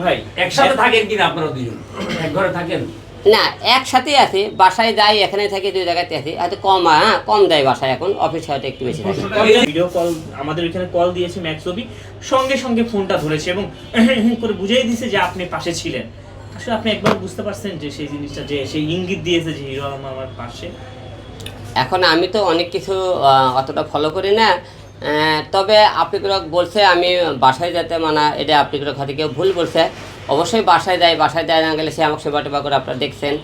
ভাই একসাথে থাকেন কিনা আপনারা দুজন? এক ঘরে থাকেন? না, একসাথেই আছি, বাসায় যাই, এখানে থাকি, দুই জায়গাতে আছি, হয়তো কম দেয় বাসায়, এখন অফিস হয়তো একটু বেশি থাকে। ভিডিও কল আমাদের এখানে কল দিয়েছে ম্যাক্সবি, সঙ্গে সঙ্গে ফোনটা ধরেছে এবং করে বুঝিয়ে দিয়েছে যে আপনি পাশে ছিলেন। আসলে আপনি একবার বুঝতে পারছেন যে সেই জিনিসটা, যে সেই ইঙ্গিত দিয়েছে যে হিরো আলম আমার পাশে? এখন আমি তো অনেক কিছু অতটা ফলো করি না, তবে আপনি বলছে আমি বাসায় যেতে মানা, এটা আপনি হয়তো কেউ ভুল বলছে। অবশ্যই বাসায় দেয় না গেলে সে আমাকে সেবা টেবা করে, আপনারা দেখছেন।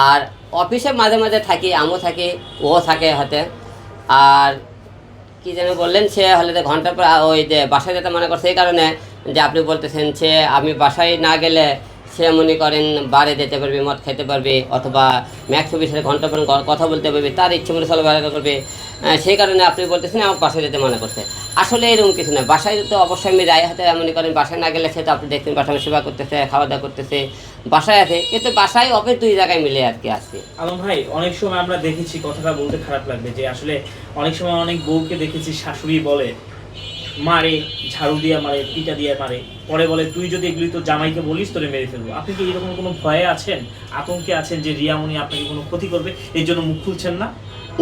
আর অফিসে মাঝে মাঝে থাকি, আমিও থাকি, ও থাকে হাতে। আর কি যেন বললেন, সে হলে ঘন্টা পর ওই যে বাসায় যেতে মনে করছে, এই কারণে যে আপনি বলতেছেন সে আমি বাসায় না গেলে সে মনে করেন বারে যেতে পারবে, মদ খেতে পারবে, অথবা ম্যাক্সবির সাথে ঘন্টা পর কথা বলতে পারবে, তার ইচ্ছে মতো চলাফেরা করবে, সেই কারণে আপনি বলতেছেন আমাকে বাসায় যেতে মনে করছে। আসলে এরকম কিছু না, বাসায় তো অবশ্যই আমি রায় হাতে মনে করেন, বাসায় না গেলে সে তো আপনি দেখতেন বাসায় সেবা করতেছে, খাওয়া দাওয়া করতেছে, বাসায় আছে, কিন্তু বাসায় অফিস দুই জায়গায় মিলে আর কি আসছে। আলম ভাই, অনেক সময় আমরা দেখেছি, কথাটা বলতে খারাপ লাগবে, যে আসলে অনেক সময় অনেক বউকে দেখেছি শাশুড়ি বলে মারে, ঝাড়ু দিয়ে মারে, পিটা দিয়ে মারে, পরে বলে তুই যদি এগুলি তো জামাইকে বলিস তোরে মেরে ফেলবো। আপনি কি এরকম কোনো ভয়ে আছেন, আতঙ্কে আছেন যে রিয়ামণি আপনাকে কোনো ক্ষতি করবে, এই জন্য মুখ খুলছেন না?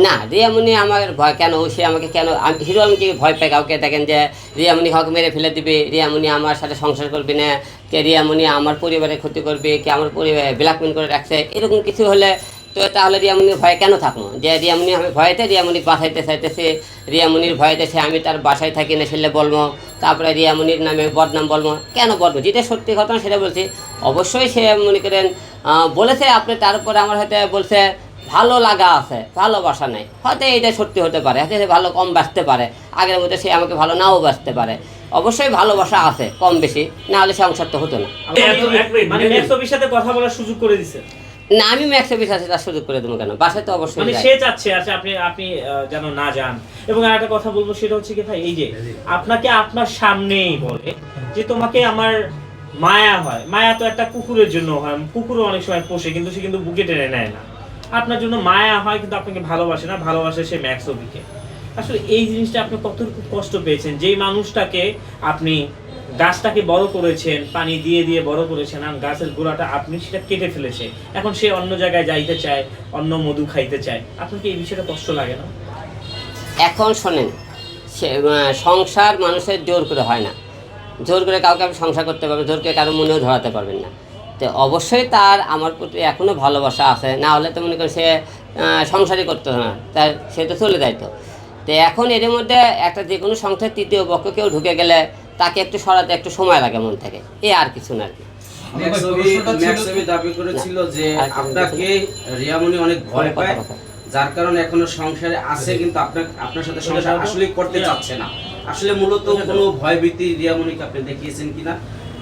না, রিয়ামণি আমার ভয় কেন, সে আমাকে কেন, হিরো আলমকে ভয় পায় কাউকে? দেখেন যে রিয়ামণি কাউকে মেরে ফেলে দিবে, রিয়ামণি আমার সাথে সংসার করবে না, কে রিয়ামণি আমার পরিবারের ক্ষতি করবে, কে আমার পরিবার ব্ল্যাকমেল করে রাখছে, এরকম কিছু হলে তো তাহলে রিয়ামণির ভয়ে কেন থাকবো? যে রিয়ামণি আমি ভয়েতে রিয়ামণি বাসাইতে চাইতেছে, রিয়ামণির ভয়েতে সে আমি তার বাসায় থাকি না সেলে বলবো, তারপরে রিয়ামণির নামে বদনাম বলবো, কেন বলবো? যেটা সত্যি ঘটনা সেটা বলছি। অবশ্যই সে মনে করেন বলেছে আপনি, তারপরে আমার হয়তো বলছে ভালো লাগা আছে, ভালোবাসা নেই, হয়তো এইটা সত্যি হতে পারে, হয়তো ভালো কম বাঁচতে পারে, আগের মধ্যে সে আমাকে ভালো নাও বাঁচতে পারে। অবশ্যই ভালোবাসা আছে কম বেশি, না হলে সংসার তো হতো না। মানে ম্যাক্সবির সাথে কথা বলার সুযোগ করে দিছে? না, আমি ম্যাক্সবির সাথে তার সুযোগ করে দেবো কেন? বাসায় তো অবশ্যই মানে সে চাচ্ছে আচ্ছা আপনি যেন না যান। এবং আরেকটা কথা বলবো, সেটা হচ্ছে কি ভাই, এই যে আপনাকে আপনার সামনেই বলে যে তোমাকে আমার মায়া হয়, মায়া তো একটা কুকুরের জন্য হয়, কুকুরও অনেক সময় পোষে কিন্তু সে কিন্তু বুকে টেনে নেয় না, আপনার জন্য মায়া হয় কিন্তু আপনাকে ভালোবাসে না, ভালোবাসে সে ম্যাক্সবিকে। আসলে এই জিনিসটা আপনি কতটুকু কষ্ট পেয়েছেন, যেই মানুষটাকে আপনি গাছটাকে বড় করেছেন, পানি দিয়ে দিয়ে বড় করেছেন, আর গাছের গোড়াটা আপনি সেটা কেটে ফেলেছে, এখন সে অন্য জায়গায় যাইতে চায়, অন্য মধু খাইতে চায়, আপনার কি এই বিষয়টা কষ্ট লাগে না? এখন শোনেন, সে সংসার মানুষের জোর করে হয় না, জোর করে কাউকে আপনি সংসার করতে পারবেন, জোর করে কারো মনেও ধরাতে পারবেন না। তো অবশ্যই তার আমার প্রতি এখনও ভালোবাসা আছে, না হলে তো মনে করি সে সংসারই করতো না, তার সে তো চলে যাইতো। তো এখন এর মধ্যে একটা যে কোনো সংসার তৃতীয় পক্ষ কেউ ঢুকে গেলে তাকে একটু সরাতে একটু সময় লাগে মন থেকে, এ আর কিছু না আর কি। ম্যাক্সবি দাবি করেছিল যে আপনাকে রিয়ামণি অনেক ভয় পায়, যার কারণে এখনো সংসারে আছে, কিন্তু আপনার সাথে সংসার আসলে করতে চাচ্ছে না। আসলে মূলত কোনো ভয়ভীতি রিয়ামণিকে আপনি দেখিয়েছেন কিনা,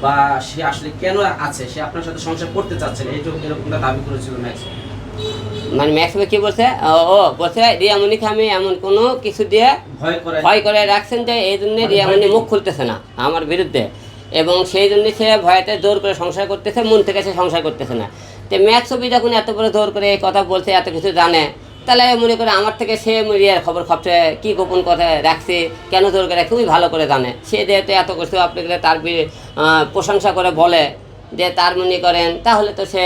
বা সে আসলে কেন আছে, সে আপনার সাথে সংসার করতে চাচ্ছে না, এরকমটা দাবি করেছিল ম্যাক্সবি। মানে ম্যাক্সবি কি বলছে, ও বলছে রিয়ামণিকে আমি এমন কোনো কিছু দিয়ে ভয় করে রাখছেন যে এই জন্য রিয়ামণি মুখ খুলতেছে না আমার বিরুদ্ধে, এবং সেই জন্য সে ভয়তে জোর করে সংসার করতেছে, মন থেকে সে সংসার করতেছে না। তো ম্যাক্সবি যখন এত বড় জোর করে এই কথা বলছে, এত কিছু জানে, তাহলে মনে করে আমার থেকে সে রিয়ার খবর সবচেয়ে কী গোপন কথা রাখছে, কেন জোর করে খুবই ভালো করে জানে। সে যেহেতু এত কিছু আপনি তার প্রশংসা করে বলে যে তার মনে করেন, তাহলে তো সে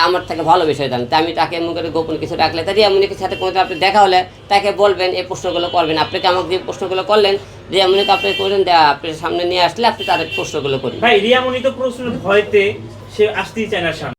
আমার থেকে ভালো বিষয় জানেন। তাই আমি তাকে মুখে গোপন কিছু রাখলে, তাই রিয়ামণিকে সাথে কোনো আপনি দেখা হলে তাকে বলবেন, এই প্রশ্নগুলো করবেন। আপনাকে আমাকে যে প্রশ্নগুলো করলেন, রিয়ামণিকে আপনি করলেন, আপনার সামনে নিয়ে আসলে আপনি তাদের প্রশ্নগুলো করবেন। ভাই রিয়ামণি তো প্রশ্নের ভয়তে সে আসতেই চায় না সামনে।